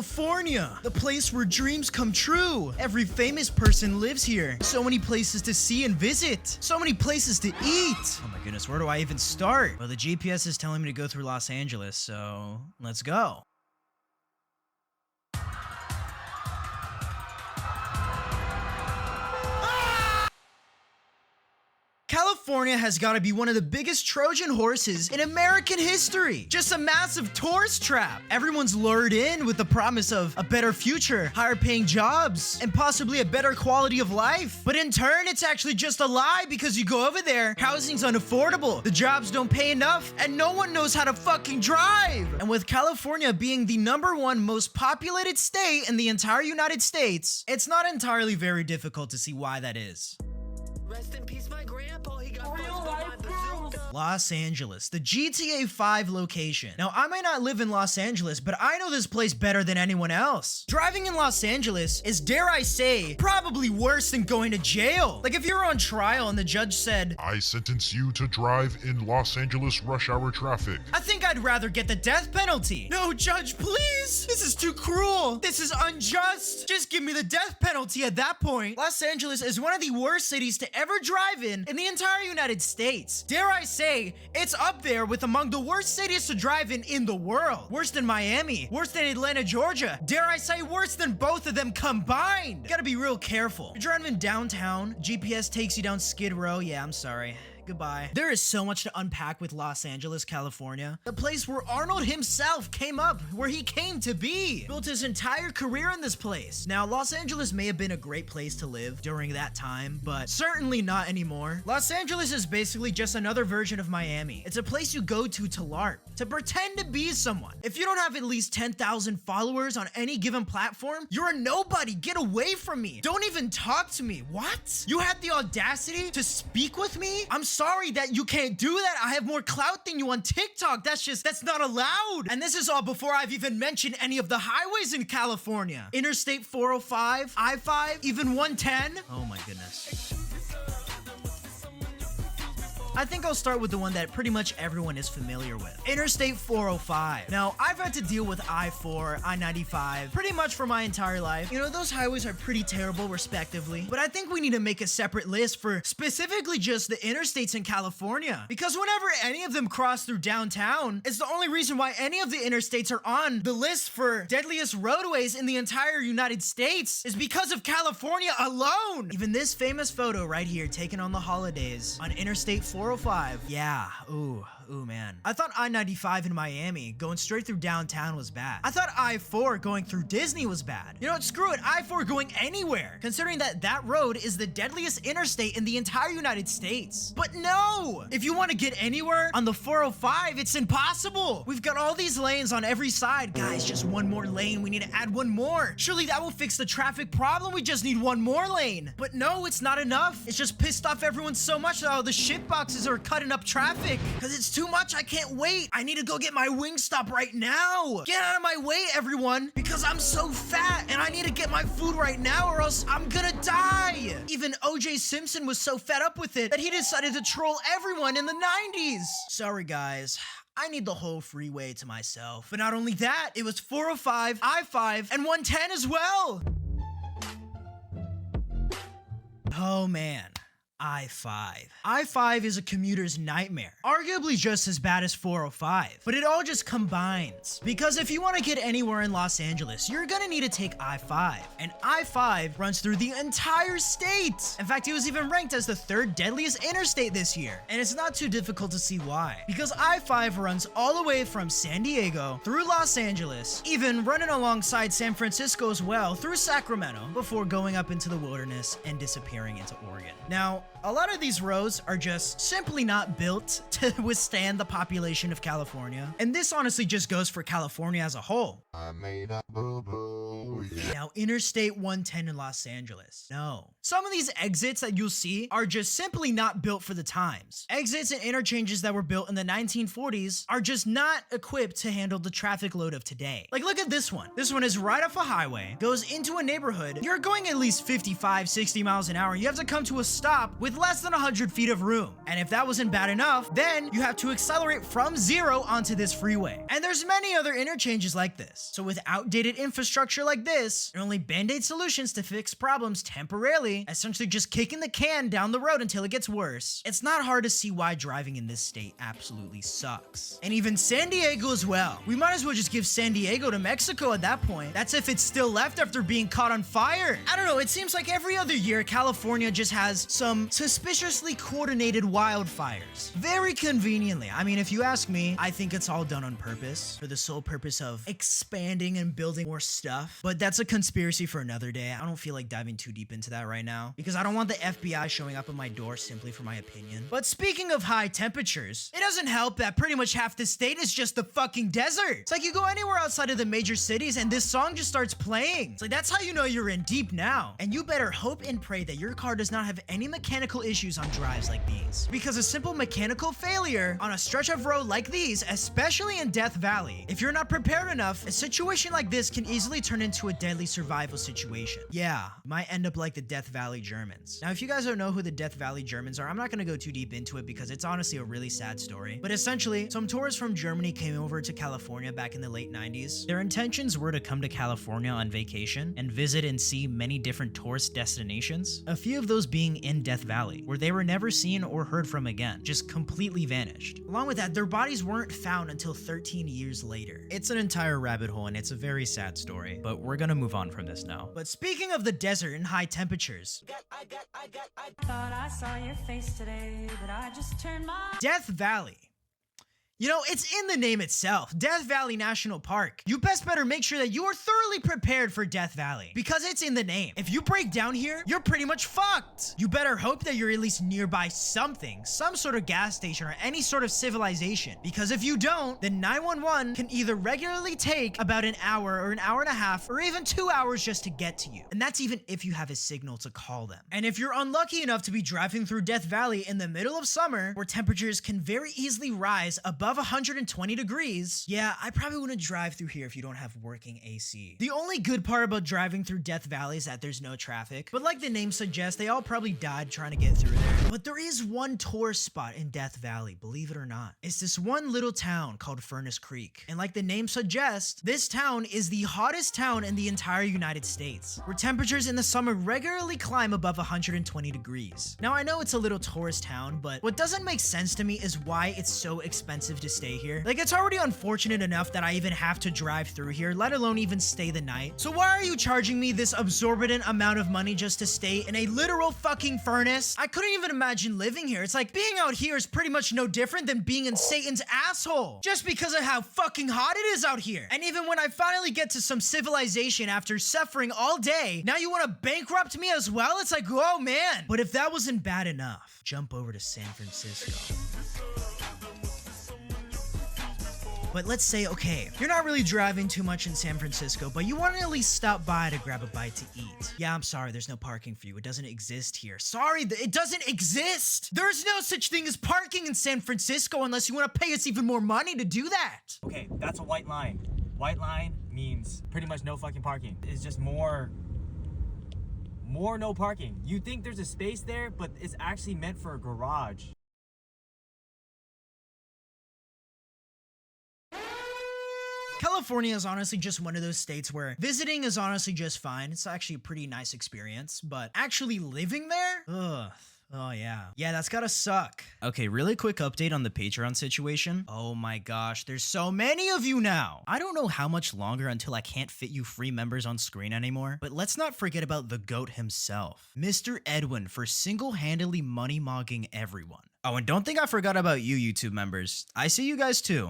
California, the place where dreams come true. Every famous person lives here. So many places to see and visit. So many places to eat. Oh my goodness, where do I even start? Well, the GPS is telling me to go through Los Angeles, so let's go. California has got to be one of the biggest Trojan horses in American history. Just a massive tourist trap. Everyone's lured in with the promise of a better future, higher paying jobs, and possibly a better quality of life. But in turn, it's actually just a lie because you go over there, housing's unaffordable, the jobs don't pay enough, and no one knows how to fucking drive. And with California being the #1 most populated state in the entire United States, it's not entirely very difficult to see why that is. Rest in peace, my grandpa. He got Los Angeles, the GTA 5 location. Now, I might not live in Los Angeles, but I know this place better than anyone else. Driving in Los Angeles is, dare I say, probably worse than going to jail. Like if you're on trial and the judge said, "I sentence you to drive in Los Angeles rush hour traffic." I think I'd rather get the death penalty. No, judge, please. This is too cruel. This is unjust. Just give me the death penalty at that point. Los Angeles is one of the worst cities to ever drive in the entire United States. Dare I say, it's up there with among the worst cities to drive in the world. Worse than Miami, worse than Atlanta, Georgia. Dare I say worse than both of them combined. Gotta be real careful. You're driving downtown, GPS takes you down Skid Row. Yeah, I'm sorry. Goodbye. There is so much to unpack with Los Angeles, California. The place where Arnold himself came up, where he came to be. Built his entire career in this place. Now, Los Angeles may have been a great place to live during that time, but certainly not anymore. Los Angeles is basically just another version of Miami. It's a place you go to LARP, to pretend to be someone. If you don't have at least 10,000 followers on any given platform, you're a nobody. Get away from me. Don't even talk to me. What? You had the audacity to speak with me? I'm sorry that you can't do that. I have more clout than you on TikTok. That's not allowed. And this is all before I've even mentioned any of the highways in California. Interstate 405, I-5, even 110. Oh my goodness. I think I'll start with the one that pretty much everyone is familiar with. Interstate 405. Now, I've had to deal with I-4, I-95 pretty much for my entire life. You know, those highways are pretty terrible respectively, but I think we need to make a separate list for specifically just the interstates in California. Because whenever any of them cross through downtown, it's the only reason why any of the interstates are on the list for deadliest roadways in the entire United States is because of California alone. Even this famous photo right here taken on the holidays on Interstate 405. Yeah, ooh man. I thought I-95 in Miami going straight through downtown was bad. I thought I-4 going through Disney was bad. You know what, screw it, I-4 going anywhere, considering that road is the deadliest interstate in the entire United States. But no, if you want to get anywhere on the 405, it's impossible. We've got all these lanes on every side. Guys, just one more lane. We need to add one more. Surely that will fix the traffic problem. We just need one more lane. But no, it's not enough. It's just pissed off everyone so much that all the shit boxes are cutting up traffic because it's too much. I can't wait. I need to go get my Wingstop right now. Get out of my way, everyone, because I'm so fat and I need to get my food right now or else I'm gonna die. Even O.J. Simpson was so fed up with it that he decided to troll everyone in the 90s. Sorry, guys. I need the whole freeway to myself. But not only that, it was 405, I-5, and 110 as well. Oh, man. I-5. I-5 is a commuter's nightmare, arguably just as bad as 405, but it all just combines. Because if you want to get anywhere in Los Angeles, you're gonna need to take I-5, and I-5 runs through the entire state. In fact, it was even ranked as the 3rd deadliest interstate this year, and it's not too difficult to see why. Because I-5 runs all the way from San Diego through Los Angeles, even running alongside San Francisco as well through Sacramento, before going up into the wilderness and disappearing into Oregon. Now, a lot of these roads are just simply not built to withstand the population of California. And this honestly just goes for California as a whole. I made a boo-boo. Now, Interstate 110 in Los Angeles. No. Some of these exits that you'll see are just simply not built for the times. Exits and interchanges that were built in the 1940s are just not equipped to handle the traffic load of today. Like, look at this one. This one is right off a highway, goes into a neighborhood. You're going at least 55, 60 miles an hour. You have to come to a stop with less than 100 feet of room. And if that wasn't bad enough, then you have to accelerate from 0 onto this freeway. And there's many other interchanges like this. So with outdated infrastructure like this, and only band-aid solutions to fix problems temporarily, essentially just kicking the can down the road until it gets worse, it's not hard to see why driving in this state absolutely sucks. And even San Diego as well. We might as well just give San Diego to Mexico at that point. That's if it's still left after being caught on fire. I don't know, it seems like every other year California just has some suspiciously coordinated wildfires. Very conveniently. I mean, if you ask me, I think it's all done on purpose, for the sole purpose of expanding and building more stuff. But that's a conspiracy for another day. I don't feel like diving too deep into that right now, because I don't want the FBI showing up at my door simply for my opinion. But speaking of high temperatures, it doesn't help that pretty much half the state is just the fucking desert. It's like you go anywhere outside of the major cities and this song just starts playing. It's like, that's how you know you're in deep now. And you better hope and pray that your car does not have any mechanical issues on drives like these. Because a simple mechanical failure on a stretch of road like these, especially in Death Valley, if you're not prepared enough, a situation like this can easily turn into a deadly survival situation. Yeah, might end up like the Death Valley Germans. Now, if you guys don't know who the Death Valley Germans are, I'm not gonna go too deep into it because it's honestly a really sad story. But essentially, some tourists from Germany came over to California back in the late 90s. Their intentions were to come to California on vacation and visit and see many different tourist destinations, a few of those being in Death Valley, where they were never seen or heard from again, just completely vanished. Along with that, their bodies weren't found until 13 years later. It's an entire rabbit hole and it's a very sad story, but we're gonna move on from this now. But speaking of the desert and high temperatures, Thought I saw your face today, but I just turned my Death Valley. You know, it's in the name itself, Death Valley National Park. You best better make sure that you are thoroughly prepared for Death Valley, because it's in the name. If you break down here, you're pretty much fucked. You better hope that you're at least nearby something, some sort of gas station or any sort of civilization, because if you don't, then 911 can either regularly take about an hour or an hour and a half or even 2 hours just to get to you. And that's even if you have a signal to call them. And if you're unlucky enough to be driving through Death Valley in the middle of summer, where temperatures can very easily rise above 120 degrees, yeah, I probably wouldn't drive through here if you don't have working AC. The only good part about driving through Death Valley is that there's no traffic, but like the name suggests, they all probably died trying to get through there. But there is one tourist spot in Death Valley, believe it or not. It's this one little town called Furnace Creek. And like the name suggests, this town is the hottest town in the entire United States, where temperatures in the summer regularly climb above 120 degrees. Now, I know it's a little tourist town, but what doesn't make sense to me is why it's so expensive to stay here. Like, it's already unfortunate enough that I even have to drive through here, let alone even stay the night. So why are you charging me this exorbitant amount of money just to stay in a literal fucking furnace? I couldn't even imagine living here. It's like being out here is pretty much no different than being in Satan's asshole, just because of how fucking hot it is out here. And even when I finally get to some civilization after suffering all day, now you want to bankrupt me as well? It's like, oh man. But if that wasn't bad enough, jump over to San Francisco. But let's say, okay, you're not really driving too much in San Francisco, but you want to at least stop by to grab a bite to eat. Yeah, I'm sorry, there's no parking for you. It doesn't exist here. Sorry, it doesn't exist. There's no such thing as parking in San Francisco unless you want to pay us even more money to do that. Okay, that's a white line. White line means pretty much no fucking parking. It's just more no parking. You think there's a space there, but it's actually meant for a garage. California is honestly just one of those states where visiting is honestly just fine. It's actually a pretty nice experience, but actually living there? Ugh. Oh yeah. Yeah, that's gotta suck. Okay, really quick update on the Patreon situation. Oh my gosh, there's so many of you now. I don't know how much longer until I can't fit you free members on screen anymore, but let's not forget about the GOAT himself, Mr. Edwin, for single-handedly money-mogging everyone. Oh, and don't think I forgot about you, YouTube members. I see you guys too.